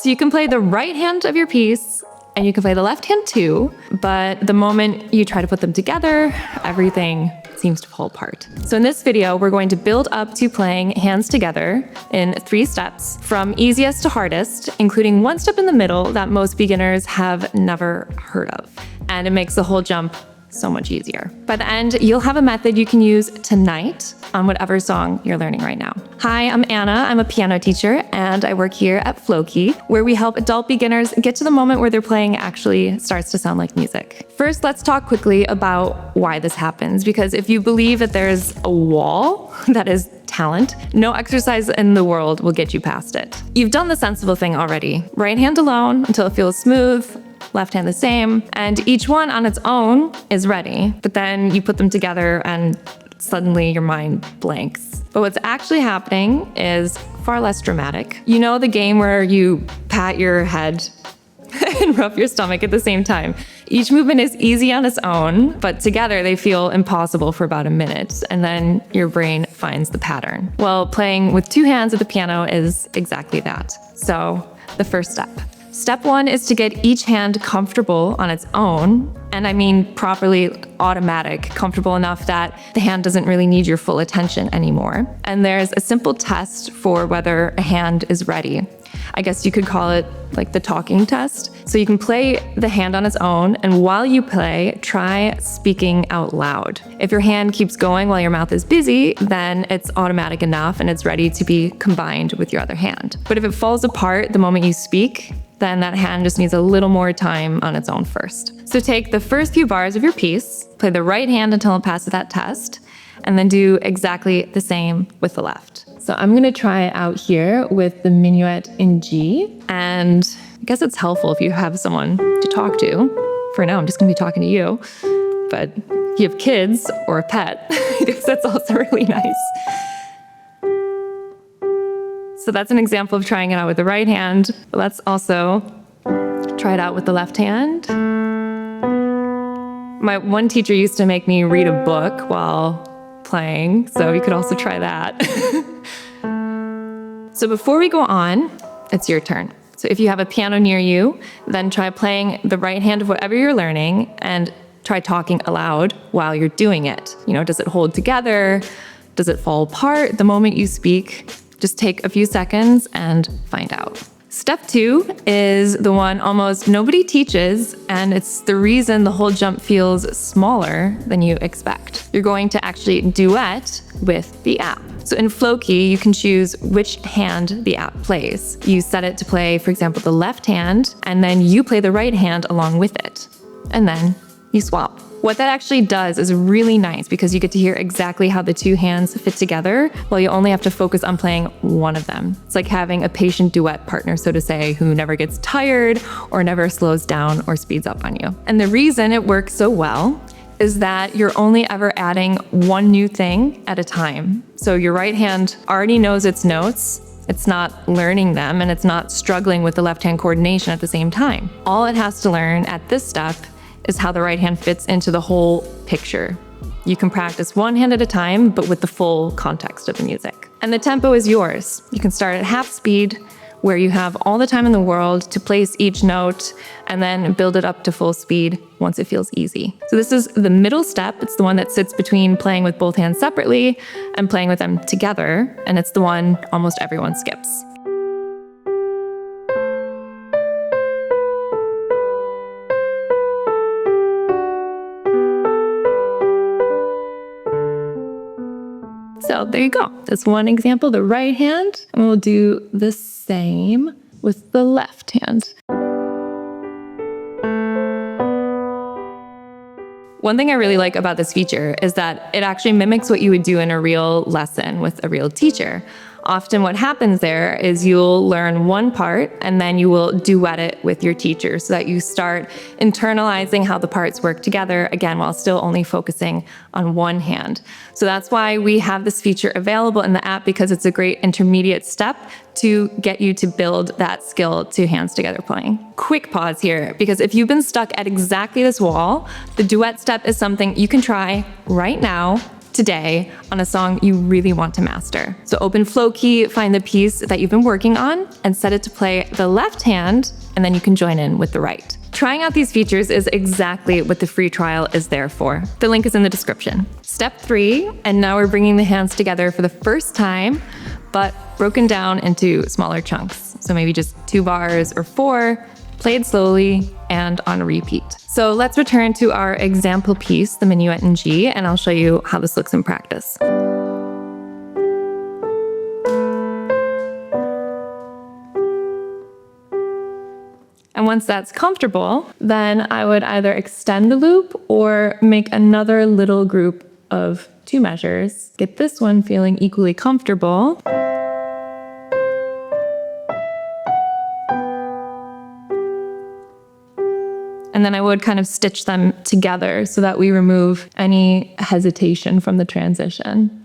So you can play the right hand of your piece and you can play the left hand too, but the moment you try to put them together, everything seems to fall apart. So in this video, we're going to build up to playing hands together in 3 steps, from easiest to hardest, including one step in the middle that most beginners have never heard of. And it makes the whole jump so much easier. By the end, you'll have a method you can use tonight on whatever song you're learning right now. Hi, I'm Anna. I'm a piano teacher, and I work here at Flowkey, where we help adult beginners get to the moment where their playing actually starts to sound like music. First, let's talk quickly about why this happens, because if you believe that there's a wall that is talent, no exercise in the world will get you past it. You've done the sensible thing already. Right hand alone until it feels smooth, left hand the same, and each one on its own is ready. But then you put them together and suddenly your mind blanks. But what's actually happening is far less dramatic. You know the game where you pat your head and rub your stomach at the same time? Each movement is easy on its own, but together they feel impossible for about a minute, and then your brain finds the pattern. Well, playing with 2 hands at the piano is exactly that. So, the first step. Step 1 is to get each hand comfortable on its own, and I mean properly automatic, comfortable enough that the hand doesn't really need your full attention anymore. And there's a simple test for whether a hand is ready. I guess you could call it like the talking test. So you can play the hand on its own, and while you play, try speaking out loud. If your hand keeps going while your mouth is busy, then it's automatic enough and it's ready to be combined with your other hand. But if it falls apart the moment you speak, then that hand just needs a little more time on its own first. So take the first few bars of your piece, play the right hand until it passes that test, and then do exactly the same with the left. So I'm gonna try it out here with the Minuet in G, and I guess it's helpful if you have someone to talk to. For now, I'm just gonna be talking to you, but if you have kids or a pet, I guess that's also really nice. So that's an example of trying it out with the right hand. Let's also try it out with the left hand. My one teacher used to make me read a book while playing, so you could also try that. So before we go on, it's your turn. So if you have a piano near you, then try playing the right hand of whatever you're learning and try talking aloud while you're doing it. You know, does it hold together? Does it fall apart the moment you speak? Just take a few seconds and find out. Step 2 is the one almost nobody teaches, and it's the reason the whole jump feels smaller than you expect. You're going to actually duet with the app. So in Flowkey, you can choose which hand the app plays. You set it to play, for example, the left hand, and then you play the right hand along with it. And then you swap. What that actually does is really nice because you get to hear exactly how the 2 hands fit together while you only have to focus on playing one of them. It's like having a patient duet partner, so to say, who never gets tired or never slows down or speeds up on you. And the reason it works so well is that you're only ever adding one new thing at a time. So your right hand already knows its notes. It's not learning them, and it's not struggling with the left hand coordination at the same time. All it has to learn at this step is how the right hand fits into the whole picture. You can practice one hand at a time, but with the full context of the music. And the tempo is yours. You can start at half speed, where you have all the time in the world to place each note, and then build it up to full speed once it feels easy. So this is the middle step. It's the one that sits between playing with both hands separately and playing with them together, and it's the one almost everyone skips. So there you go. That's one example, the right hand, and we'll do the same with the left hand. One thing I really like about this feature is that it actually mimics what you would do in a real lesson with a real teacher. Often what happens there is you'll learn one part and then you will duet it with your teacher so that you start internalizing how the parts work together, again, while still only focusing on one hand. So that's why we have this feature available in the app, because it's a great intermediate step to get you to build that skill to hands together playing. Quick pause here, because if you've been stuck at exactly this wall, the duet step is something you can try right now today on a song you really want to master. So open flowkey, find the piece that you've been working on, and set it to play the left hand, and then you can join in with the right. Trying out these features is exactly what the free trial is there for. The link is in the description. Step 3, and now we're bringing the hands together for the first time, but broken down into smaller chunks. So maybe just 2 bars or 4, played slowly and on repeat. So let's return to our example piece, the Minuet in G, and I'll show you how this looks in practice. And once that's comfortable, then I would either extend the loop or make another little group of 2 measures. Get this one feeling equally comfortable. And then I would kind of stitch them together so that we remove any hesitation from the transition.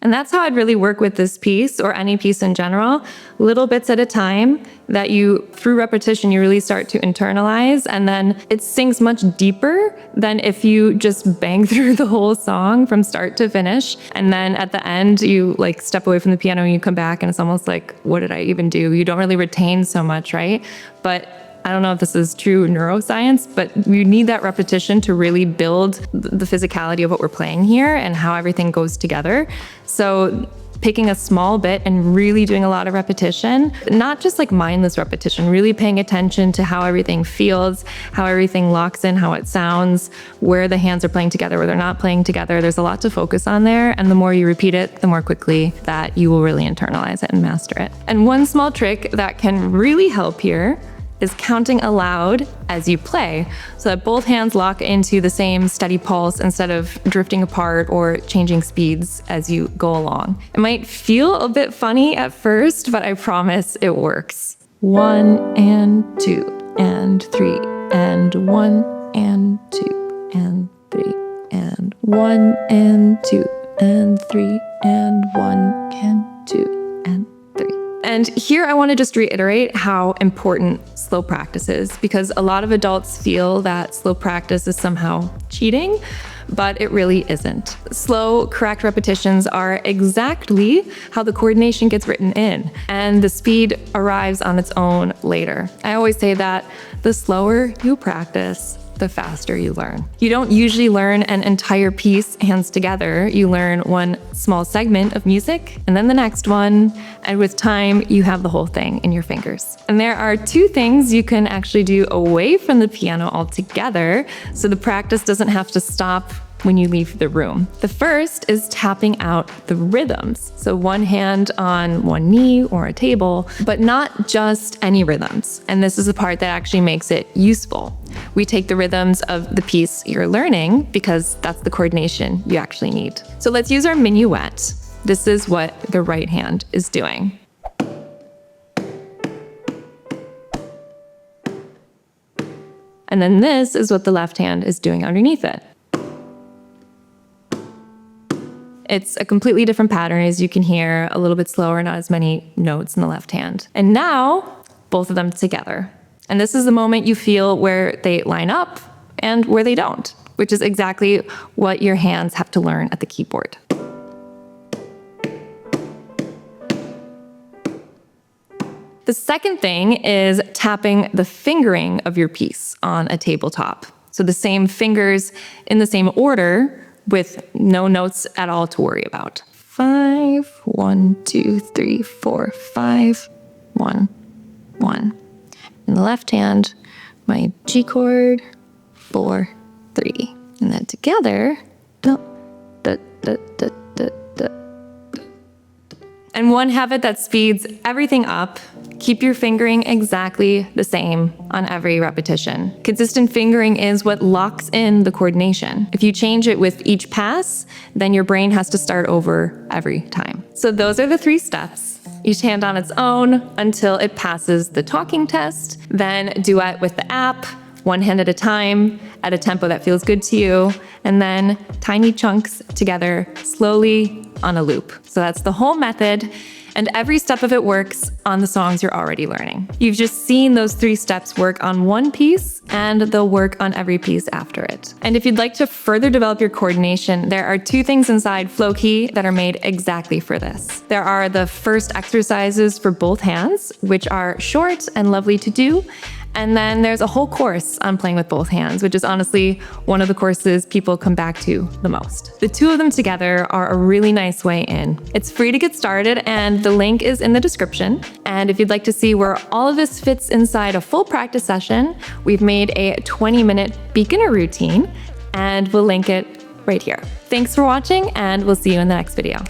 And that's how I'd really work with this piece, or any piece in general, little bits at a time that you, through repetition, you really start to internalize, and then it sinks much deeper than if you just bang through the whole song from start to finish. And then at the end, you like step away from the piano and you come back and it's almost like, what did I even do? You don't really retain so much, right? But I don't know if this is true neuroscience, but you need that repetition to really build the physicality of what we're playing here and how everything goes together. So picking a small bit and really doing a lot of repetition, not just like mindless repetition, really paying attention to how everything feels, how everything locks in, how it sounds, where the hands are playing together, where they're not playing together. There's a lot to focus on there. And the more you repeat it, the more quickly that you will really internalize it and master it. And one small trick that can really help here is counting aloud as you play, so that both hands lock into the same steady pulse instead of drifting apart or changing speeds as you go along. It might feel a bit funny at first, but I promise it works. 1 and 2 and 3 and 1 and 2 and 3 and 1 and 2 and 3 and 1 and 2 and 3. And here I want to just reiterate how important slow practice is, because a lot of adults feel that slow practice is somehow cheating, but it really isn't. Slow, correct repetitions are exactly how the coordination gets written in, and the speed arrives on its own later. I always say that the slower you practice, the faster you learn. You don't usually learn an entire piece hands together. You learn one small segment of music and then the next one, and with time, you have the whole thing in your fingers. And there are 2 things you can actually do away from the piano altogether, so the practice doesn't have to stop when you leave the room. The first is tapping out the rhythms. So one hand on one knee or a table, but not just any rhythms. And this is the part that actually makes it useful. We take the rhythms of the piece you're learning because that's the coordination you actually need. So let's use our minuet. This is what the right hand is doing. And then this is what the left hand is doing underneath it. It's a completely different pattern, as you can hear, a little bit slower, not as many notes in the left hand. And now, both of them together. And this is the moment you feel where they line up and where they don't, which is exactly what your hands have to learn at the keyboard. The second thing is tapping the fingering of your piece on a tabletop. So the same fingers in the same order, with no notes at all to worry about. 5, 1, 2, 3, 4, 5, 1, 1. In the left hand, my G chord, 4, 3. And then together, da, da, da, da, da, da. And one habit that speeds everything up: keep your fingering exactly the same on every repetition. Consistent fingering is what locks in the coordination. If you change it with each pass, then your brain has to start over every time. So those are the 3 steps. Each hand on its own until it passes the talking test, then duet with the app, one hand at a time, at a tempo that feels good to you, and then tiny chunks together, slowly on a loop. So that's the whole method, and every step of it works on the songs you're already learning. You've just seen those 3 steps work on one piece, and they'll work on every piece after it. And if you'd like to further develop your coordination, there are 2 things inside flowkey that are made exactly for this. There are the first exercises for both hands, which are short and lovely to do. And then there's a whole course on playing with both hands, which is honestly one of the courses people come back to the most. The 2 of them together are a really nice way in. It's free to get started, and the link is in the description. And if you'd like to see where all of this fits inside a full practice session, we've made a 20-minute beginner routine, and we'll link it right here. Thanks for watching, and we'll see you in the next video.